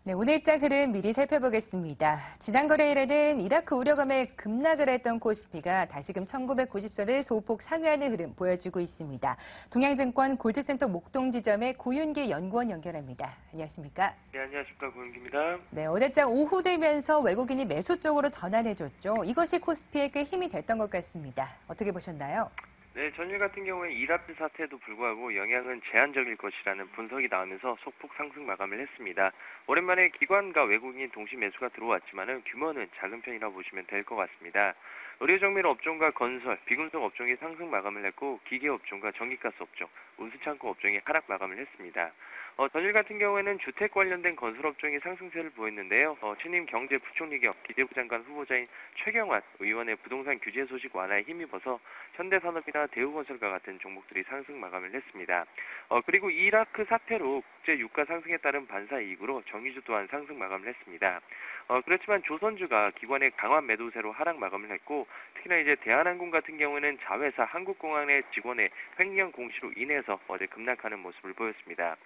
네, 오늘장 흐름 미리 살펴보겠습니다. 지난 거래일에는 이라크 우려감에 급락을 했던 코스피가 다시금 1990선을 소폭 상회하는 흐름 보여주고 있습니다. 동양증권 골드센터 목동지점의 고윤기 연구원 연결합니다. 안녕하십니까? 네, 안녕하십니까. 고윤기입니다. 네, 어제장 오후 되면서 외국인이 매수 쪽으로 전환해줬죠. 이것이 코스피에 꽤 힘이 됐던 것 같습니다. 어떻게 보셨나요? 네, 전일 같은 경우에 이라크 사태에도 불구하고 영향은 제한적일 것이라는 분석이 나오면서 소폭 상승 마감을 했습니다. 오랜만에 기관과 외국인 동시 매수가 들어왔지만은 규모는 작은 편이라고 보시면 될 것 같습니다. 의료정밀 업종과 건설, 비금속 업종이 상승 마감을 했고 기계 업종과 전기가스 업종, 운수창고 업종이 하락 마감을 했습니다. 전일 같은 경우에는 주택 관련된 건설 업종이 상승세를 보였는데요. 신임 경제부총리 겸 기재부 장관 후보자인 최경환 의원의 부동산 규제 소식 완화에 힘입어서 현대산업이나 대우건설과 같은 종목들이 상승 마감을 했습니다. 그리고 이라크 사태로 국제 유가 상승에 따른 반사 이익으로 정유주 또한 상승 마감을 했습니다. 그렇지만 조선주가 기관의 강한 매도세로 하락 마감을 했고 특히나 이제 대한항공 같은 경우는 자회사 한국공항의 직원의 횡령 공시로 인해서 어제 급락하는 모습을 보였습니다.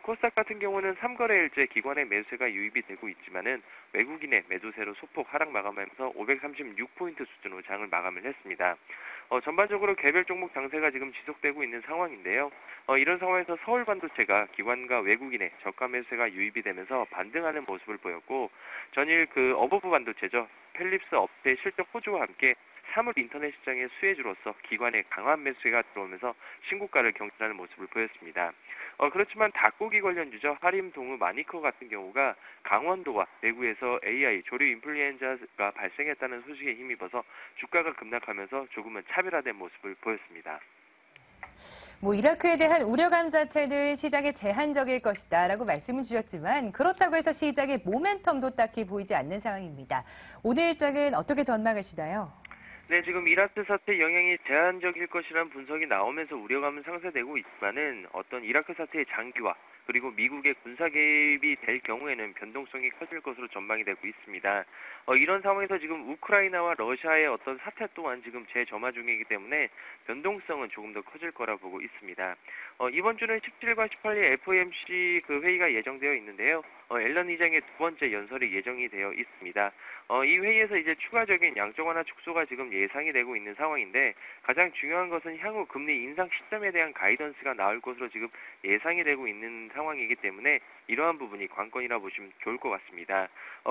코스닥 같은 경우는 3거래일째 기관의 매수세가 유입이 되고 있지만은 외국인의 매도세로 소폭 하락 마감하면서 536포인트 수준으로 장을 마감을 했습니다. 전반적으로 개별 종목 장세가 지금 지속되고 있는 상황인데요. 이런 상황에서 서울반도체가 기관과 외국인의 저가 매수세가 유입이 되면서 반등하는 모습을 보였고 전일 어버브 반도체죠. 펠립스 업체의 실적 호조와 함께 사물 인터넷 시장의 수혜주로서 기관의 강한 매수세가 들어오면서 신고가를 경신하는 모습을 보였습니다. 그렇지만 닭고기 관련주죠. 하림, 동우, 마니커 같은 경우가 강원도와 대구에서 AI 조류 인플루엔자가 발생했다는 소식에 힘입어서 주가가 급락하면서 조금은 차별화된 모습을 보였습니다. 이라크에 대한 우려감 자체는 시장에 제한적일 것이다라고 말씀을 주셨지만 그렇다고 해서 시장의 모멘텀도 딱히 보이지 않는 상황입니다. 오늘 일정은 어떻게 전망하시나요? 네, 지금 이라크 사태 영향이 제한적일 것이라는 분석이 나오면서 우려감은 상쇄되고 있지만은 어떤 이라크 사태의 장기화 그리고 미국의 군사 개입이 될 경우에는 변동성이 커질 것으로 전망이 되고 있습니다. 이런 상황에서 지금 우크라이나와 러시아의 어떤 사태 또한 지금 재점화 중이기 때문에 변동성은 조금 더 커질 거라 보고 있습니다. 이번 주는 17과 18일 FOMC 회의가 예정되어 있는데요. 앨런 의장의 두 번째 연설이 예정이 되어 있습니다. 이 회의에서 이제 추가적인 양적 완화 축소가 지금 예상이 되고 있는 상황인데 가장 중요한 것은 향후 금리 인상 시점에 대한 가이던스가 나올 것으로 지금 예상이 되고 있는 상황이기 때문에 이러한 부분이 관건이라 보시면 좋을 것 같습니다.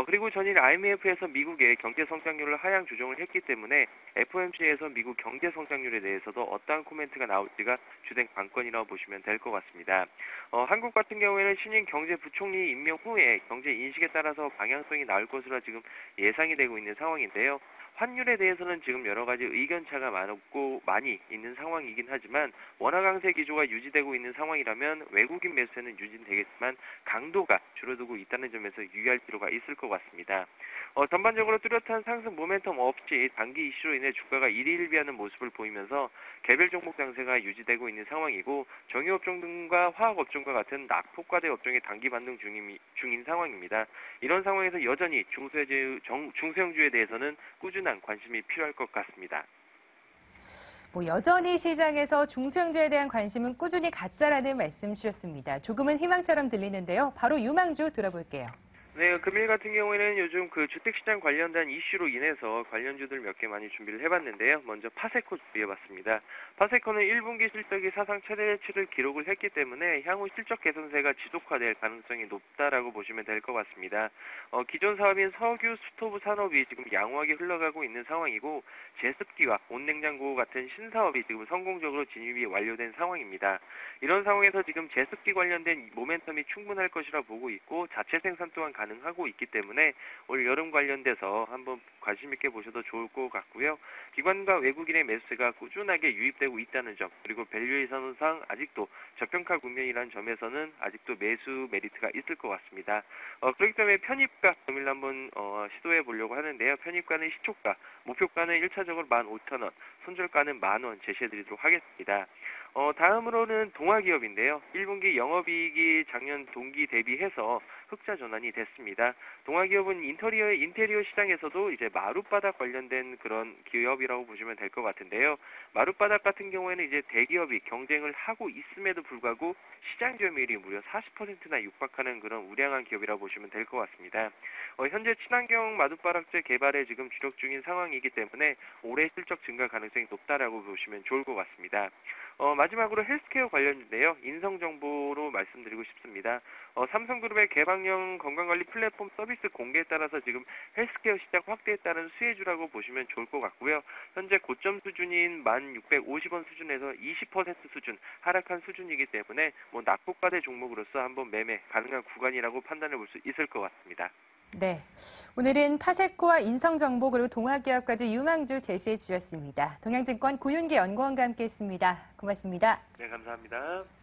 그리고 전일 IMF에서 미국의 경제 성장률을 하향 조정을 했기 때문에 FOMC에서 미국 경제 성장률에 대해서도 어떠한 코멘트가 나올지가 주된 관건이라고 보시면 될 것 같습니다. 한국 같은 경우에는 신임 경제부총리 임명 후에 경제 인식에 따라서 방향성이 나올 것으로 지금 예상이 되고 있는 상황인데요. 환율에 대해서는 지금 여러 가지 의견차가 많고 많이 있는 상황이긴 하지만 원화 강세 기조가 유지되고 있는 상황이라면 외국인 매수세는 유지되겠지만 강도가 줄어들고 있다는 점에서 유의할 필요가 있을 것 같습니다. 전반적으로 뚜렷한 상승 모멘텀 없이 단기 이슈로 인해 주가가 일희일비하는 모습을 보이면서 개별 종목 장세가 유지되고 있는 상황이고 정유업종 등과 화학업종과 같은 낙폭과대 업종이 단기 반등 중인 상황입니다. 이런 상황에서 여전히 중소형주에 대해서는 꾸준한 관심이 필요할 것 같습니다. 여전히 시장에서 중소형주에 대한 관심은 꾸준히 갖자라는 말씀 주셨습니다. 조금은 희망처럼 들리는데요. 바로 유망주 들어볼게요. 네, 금일 같은 경우에는 요즘 주택시장 관련된 이슈로 인해서 관련주들 몇 개 많이 준비를 해봤는데요. 먼저 파세코 준비해봤습니다. 파세코는 1분기 실적이 사상 최대치를 기록을 했기 때문에 향후 실적 개선세가 지속화될 가능성이 높다라고 보시면 될 것 같습니다. 기존 사업인 석유 스토브 산업이 지금 양호하게 흘러가고 있는 상황이고 제습기와 온냉장고 같은 신사업이 지금 성공적으로 진입이 완료된 상황입니다. 이런 상황에서 지금 제습기 관련된 모멘텀이 충분할 것이라 보고 있고 자체 생산 또한 가능하고 있기 때문에 올 여름 관련돼서 한번 관심 있게 보셔도 좋을 것 같고요. 기관과 외국인의 매수세가 꾸준하게 유입되고 있다는 점 그리고 밸류에이션상 아직도 저평가 국면이라는 점에서는 아직도 매수 메리트가 있을 것 같습니다. 그렇기 때문에 편입가 금일 한번 시도해 보려고 하는데요. 편입가는 시초가, 목표가는 1차적으로 15,000원, 손절가는 10,000원 제시해 드리도록 하겠습니다. 다음으로는 동아기업인데요. 1분기 영업이익이 작년 동기 대비해서 흑자 전환이 됐습니다. 동아기업은 인테리어 시장에서도 이제 마룻바닥 관련된 그런 기업이라고 보시면 될 것 같은데요. 마룻바닥 같은 경우에는 이제 대기업이 경쟁을 하고 있음에도 불구하고 시장 점유율이 무려 40%나 육박하는 그런 우량한 기업이라고 보시면 될 것 같습니다. 현재 친환경 마룻바닥재 개발에 지금 주력 중인 상황이기 때문에 올해 실적 증가 가능성이 높다라고 보시면 좋을 것 같습니다. 마지막으로 헬스케어 관련인데요. 인성 정보로 말씀드리고 싶습니다. 삼성그룹의 개방형 건강관리 플랫폼 서비스 공개에 따라서 지금 헬스케어 시장 확대에 따른 수혜주라고 보시면 좋을 것 같고요. 현재 고점 수준인 1,650원 수준에서 20% 수준 하락한 수준이기 때문에 낙폭과대 종목으로서 한번 매매 가능한 구간이라고 판단해 볼 수 있을 것 같습니다. 네, 오늘은 파세코와 인성정보 그리고 동아기업까지 유망주 제시해 주셨습니다. 동양증권 고윤기 연구원과 함께했습니다. 고맙습니다. 네, 감사합니다.